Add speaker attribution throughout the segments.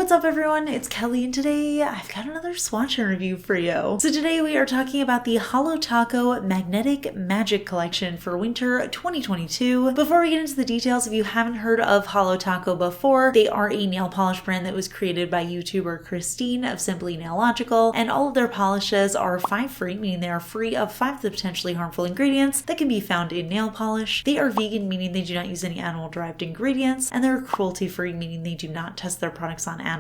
Speaker 1: What's up everyone, it's Kelly and today I've got another swatch review for you. So today we are talking about the Holo Taco Magnetic Magic collection for winter 2022. Before we get into the details, if you haven't heard of Holo Taco before, they are a nail polish brand that was created by YouTuber Christine of Simply Nailogical, and all of their polishes are 5 free, meaning they are free of 5 of the potentially harmful ingredients that can be found in nail polish. They are vegan, meaning they do not use any animal derived ingredients, and they're cruelty free, meaning they do not test their products on animals.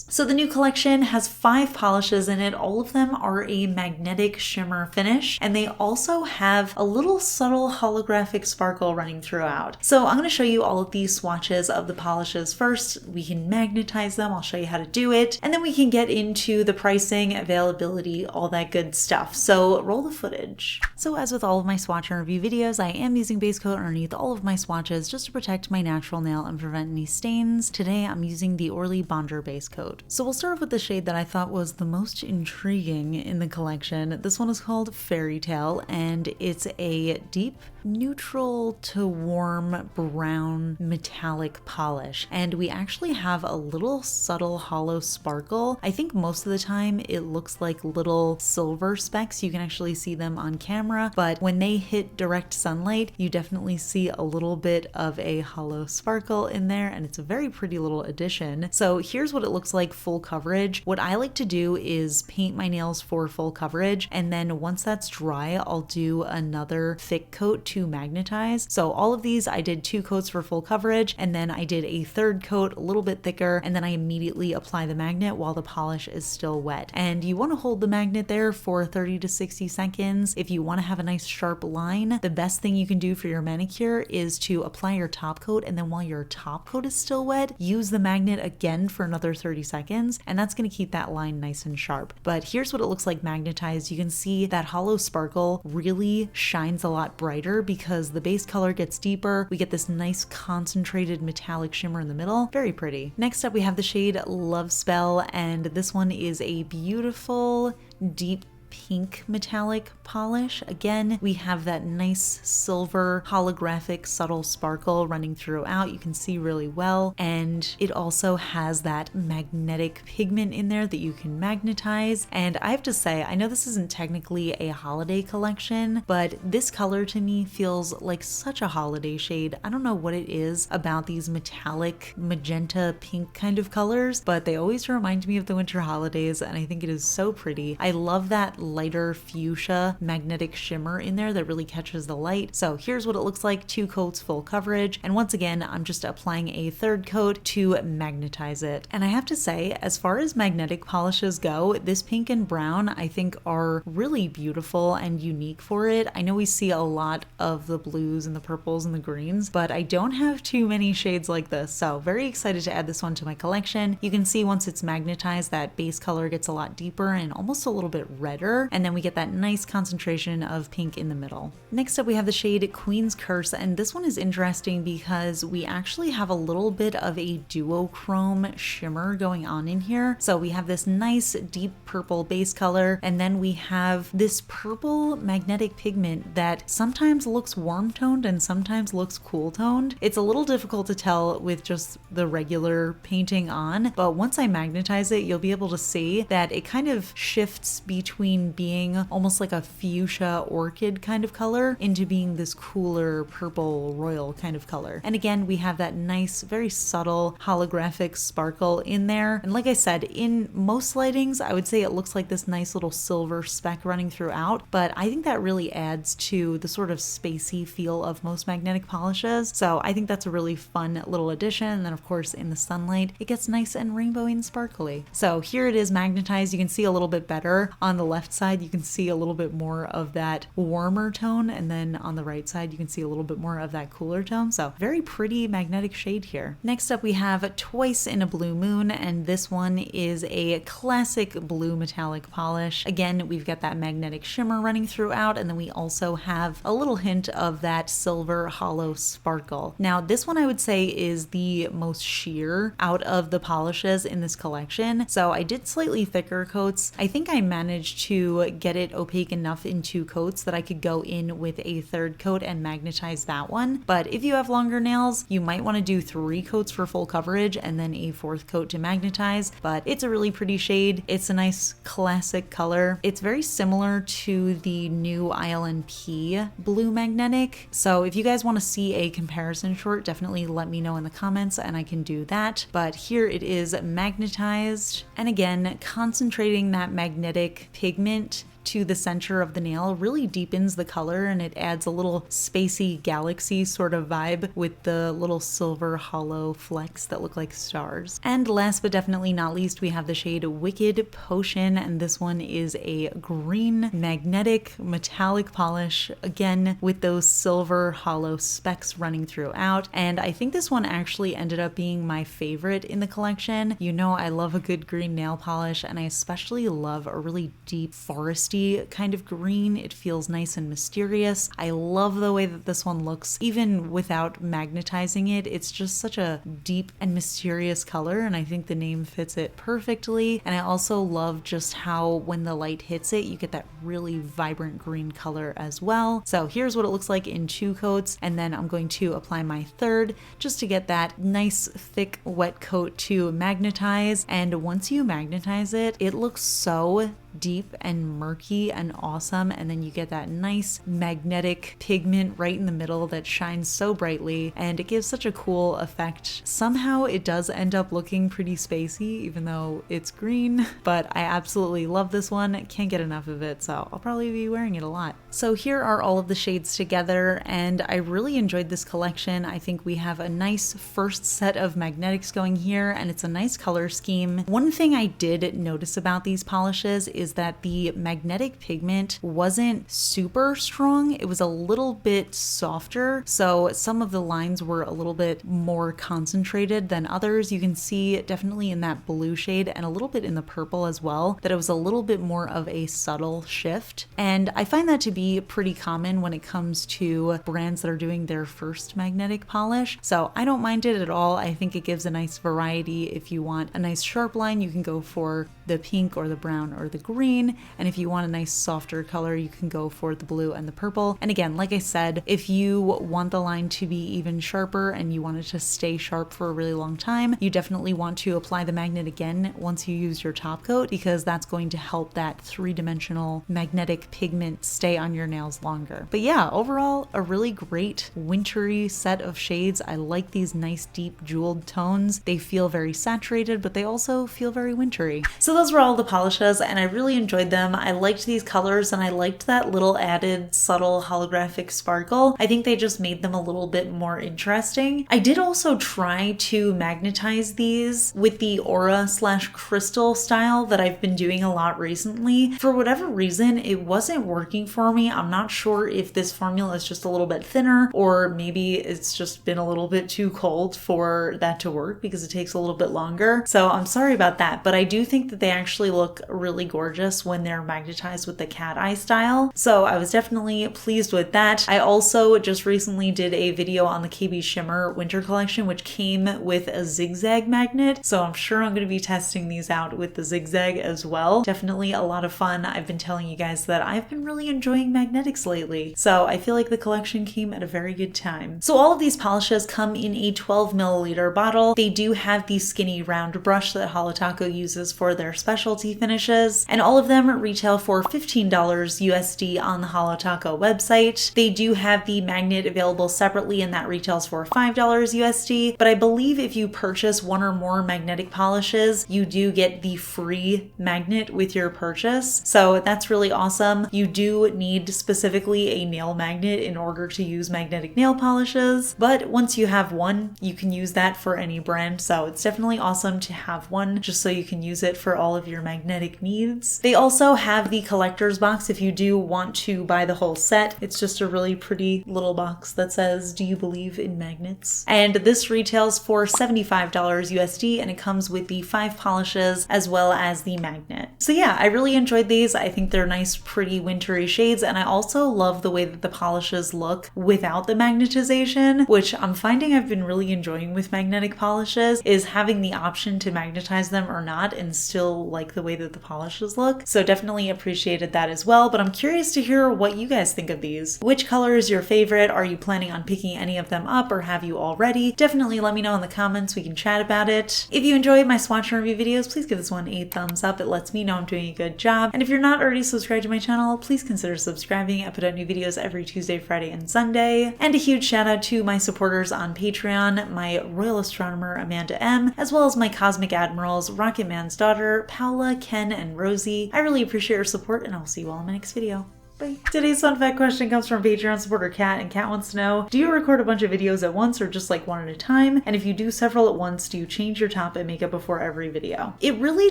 Speaker 1: So the new collection has 5 polishes in it. All of them are a magnetic shimmer finish, and they also have a little subtle holographic sparkle running throughout. So I'm going to show you all of these swatches of the polishes first. We can magnetize them, I'll show you how to do it, and then we can get into the pricing, availability, all that good stuff. So roll the footage. So as with all of my swatch and review videos, I am using base coat underneath all of my swatches just to protect my natural nail and prevent any stains. Today I'm using the Orly Bonder base coat. So we'll start with the shade that I thought was the most intriguing in the collection. This one is called Fairy Tale, and it's a deep neutral to warm brown metallic polish, and we actually have a little subtle hollow sparkle. I think most of the time it looks like little silver specks. You can actually see them on camera, but when they hit direct sunlight you definitely see a little bit of a hollow sparkle in there, and it's a very pretty little addition. So here's what it looks like full coverage. What I like to do is paint my nails for full coverage, and then once that's dry I'll do another thick coat to magnetize. So all of these I did 2 coats for full coverage, and then I did a 3rd coat a little bit thicker, and then I immediately apply the magnet while the polish is still wet. And you want to hold the magnet there for 30 to 60 seconds. If you want to have a nice sharp line, the best thing you can do for your manicure is to apply your top coat, and then while your top coat is still wet, use the magnet again for another 30 seconds, and that's going to keep that line nice and sharp. But here's what it looks like magnetized. You can see that hollow sparkle really shines a lot brighter because the base color gets deeper. We get this nice concentrated metallic shimmer in the middle. Very pretty. Next up we have the shade Love Spell, and this one is a beautiful deep pink metallic polish. Again, we have that nice silver holographic subtle sparkle running throughout. You can see really well, and it also has that magnetic pigment in there that you can magnetize. And I have to say, I know this isn't technically a holiday collection, but this color to me feels like such a holiday shade. I don't know what it is about these metallic magenta pink kind of colors, but they always remind me of the winter holidays, and I think it is so pretty. I love that lighter fuchsia magnetic shimmer in there that really catches the light. So here's what it looks like, 2 coats full coverage, and once again I'm just applying a 3rd coat to magnetize it. And I have to say, as far as magnetic polishes go, this pink and brown I think are really beautiful and unique for it. I know we see a lot of the blues and the purples and the greens, but I don't have too many shades like this, so very excited to add this one to my collection. You can see once it's magnetized that base color gets a lot deeper and almost a little bit redder, and then we get that nice concentration of pink in the middle. Next up we have the shade Queen's Curse, and this one is interesting because we actually have a little bit of a duochrome shimmer going on in here. So we have this nice deep purple base color, and then we have this purple magnetic pigment that sometimes looks warm toned and sometimes looks cool toned. It's a little difficult to tell with just the regular painting on, but once I magnetize it you'll be able to see that it kind of shifts between being almost like a fuchsia orchid kind of color into being this cooler purple royal kind of color. And again, we have that nice, very subtle holographic sparkle in there. And like I said, in most lightings, I would say it looks like this nice little silver speck running throughout, but I think that really adds to the sort of spacey feel of most magnetic polishes. So I think that's a really fun little addition. And then of course, in the sunlight, it gets nice and rainbowy and sparkly. So here it is magnetized. You can see a little bit better on the left side. You can see a little bit more of that warmer tone, and then on the right side you can see a little bit more of that cooler tone. So very pretty magnetic shade here. Next up we have Twice in a Blue Moon, and this one is a classic blue metallic polish. Again, we've got that magnetic shimmer running throughout, and then we also have a little hint of that silver hollow sparkle. Now this one I would say is the most sheer out of the polishes in this collection. So I did slightly thicker coats. I think I managed to to get it opaque enough in 2 coats that I could go in with a 3rd coat and magnetize that one. But if you have longer nails, you might want to do 3 coats for full coverage and then a 4th coat to magnetize. But it's a really pretty shade. It's a nice classic color. It's very similar to the new ILNP Blue Magnetic. So if you guys want to see a comparison short, definitely let me know in the comments and I can do that. But here it is magnetized. And again, concentrating that magnetic pigment to the center of the nail really deepens the color, and it adds a little spacey galaxy sort of vibe with the little silver hollow flecks that look like stars. And last but definitely not least, we have the shade Wicked Potion, and this one is a green magnetic metallic polish, again with those silver hollow specks running throughout. And I think this one actually ended up being my favorite in the collection. You know, I love a good green nail polish, and I especially love a really deep foresty kind of green. It feels nice and mysterious. I love the way that this one looks even without magnetizing it. It's just such a deep and mysterious color, and I think the name fits it perfectly. And I also love just how when the light hits it, you get that really vibrant green color as well. So here's what it looks like in 2 coats, and then I'm going to apply my 3rd just to get that nice thick wet coat to magnetize. And once you magnetize it, it looks so deep and murky and awesome, and then you get that nice magnetic pigment right in the middle that shines so brightly, and it gives such a cool effect. Somehow it does end up looking pretty spacey even though it's green, but I absolutely love this one. Can't get enough of it, so I'll probably be wearing it a lot. So here are all of the shades together, and I really enjoyed this collection. I think we have a nice first set of magnetics going here, and it's a nice color scheme. One thing I did notice about these polishes is that the magnetic pigment wasn't super strong. It was a little bit softer, so some of the lines were a little bit more concentrated than others. You can see definitely in that blue shade and a little bit in the purple as well that it was a little bit more of a subtle shift. And I find that to be pretty common when it comes to brands that are doing their first magnetic polish. So I don't mind it at all. I think it gives a nice variety. If you want a nice sharp line, you can go for the pink or the brown or the green. And if you want a nice softer color, you can go for the blue and the purple. And again, like I said, if you want the line to be even sharper and you want it to stay sharp for a really long time, you definitely want to apply the magnet again once you use your top coat, because that's going to help that 3-dimensional magnetic pigment stay on your nails longer. But yeah, overall, a really great wintry set of shades. I like these nice deep jeweled tones. They feel very saturated, but they also feel very wintry. So those were all the polishes, and I really enjoyed them. I liked these colors, and I liked that little added subtle holographic sparkle. I think they just made them a little bit more interesting. I did also try to magnetize these with the aura/crystal style that I've been doing a lot recently. For whatever reason, it wasn't working for me. I'm not sure if this formula is just a little bit thinner, or maybe it's just been a little bit too cold for that to work because it takes a little bit longer. So I'm sorry about that, but I do think that they actually look really gorgeous when they're magnetized with the cat eye style. So I was definitely pleased with that. I also just recently did a video on the KB Shimmer winter collection, which came with a zigzag magnet. So I'm sure I'm going to be testing these out with the zigzag as well. Definitely a lot of fun. I've been telling you guys that I've been really enjoying magnetics lately. So I feel like the collection came at a very good time. So all of these polishes come in a 12 milliliter bottle. They do have the skinny round brush that Holo Taco uses for their specialty finishes, and all of them retail for $15 USD on the Holo Taco website. They do have the magnet available separately, and that retails for $5 USD, but I believe if you purchase one or more magnetic polishes, you do get the free magnet with your purchase. So that's really awesome. You do need specifically a nail magnet in order to use magnetic nail polishes, but once you have one, you can use that for any brand. So it's definitely awesome to have one just so you can use it for all of your magnetic needs. They also have the collector's box if you do want to buy the whole set. It's just a really pretty little box that says, "Do you believe in magnets?" And this retails for $75 USD, and it comes with the 5 polishes as well as the magnet. So yeah, I really enjoyed these. I think they're nice, pretty wintry shades, and I also love the way that the polishes look without the magnetization, which I'm finding I've been really enjoying with magnetic polishes, is having the option to magnetize them or not and still like the way that the polishes look. So definitely appreciated that as well, but I'm curious to hear what you guys think of these. Which color is your favorite? Are you planning on picking any of them up, or have you already? Definitely let me know in the comments. We can chat about it. If you enjoy my swatch and review videos, please give this one a thumbs up. It lets me know I'm doing a good job. And if you're not already subscribed to my channel, please consider subscribing. I put out new videos every Tuesday, Friday, and Sunday. And a huge shout out to my supporters on Patreon, my Royal Astronomer Amanda M, as well as my Cosmic Admirals, Rocket Man's Daughter, Paula, Ken, and Rosie. I really appreciate your support, and I'll see you all in my next video. Bye. Today's fun fact question comes from Patreon supporter Kat, and Kat wants to know, do you record a bunch of videos at once or just like one at a time? And if you do several at once, do you change your top and makeup before every video? It really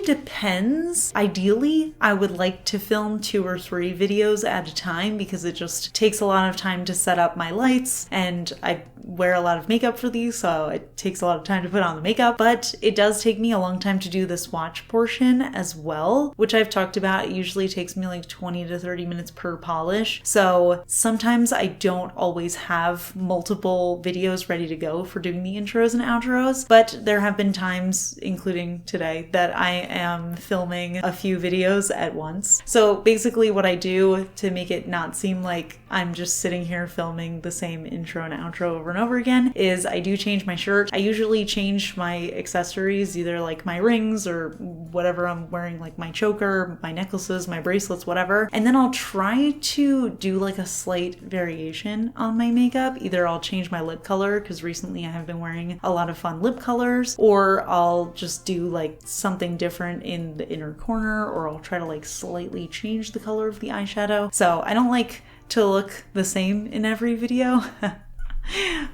Speaker 1: depends. Ideally, I would like to film 2 or 3 videos at a time because it just takes a lot of time to set up my lights, and I wear a lot of makeup for these, so it takes a lot of time to put on the makeup. But it does take me a long time to do the swatch portion as well, which I've talked about. It usually takes me like 20 to 30 minutes per polish. So sometimes I don't always have multiple videos ready to go for doing the intros and outros, but there have been times, including today, that I am filming a few videos at once. So basically what I do to make it not seem like I'm just sitting here filming the same intro and outro over and over again is I do change my shirt. I usually change my accessories, either like my rings or whatever I'm wearing, like my choker, my necklaces, my bracelets, whatever. And then I'll try to do like a slight variation on my makeup. Either I'll change my lip color, because recently I have been wearing a lot of fun lip colors, or I'll just do like something different in the inner corner, or I'll try to like slightly change the color of the eyeshadow. So I don't like to look the same in every video.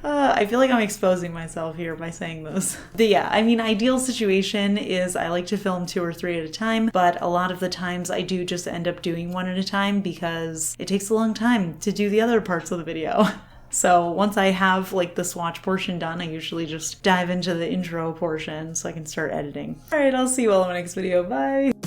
Speaker 1: I feel like I'm exposing myself here by saying this. But yeah, I mean, ideal situation is I like to film 2 or 3 at a time, but a lot of the times I do just end up doing 1 at a time because it takes a long time to do the other parts of the video. So once I have like the swatch portion done, I usually just dive into the intro portion so I can start editing. All right, I'll see you all in my next video. Bye!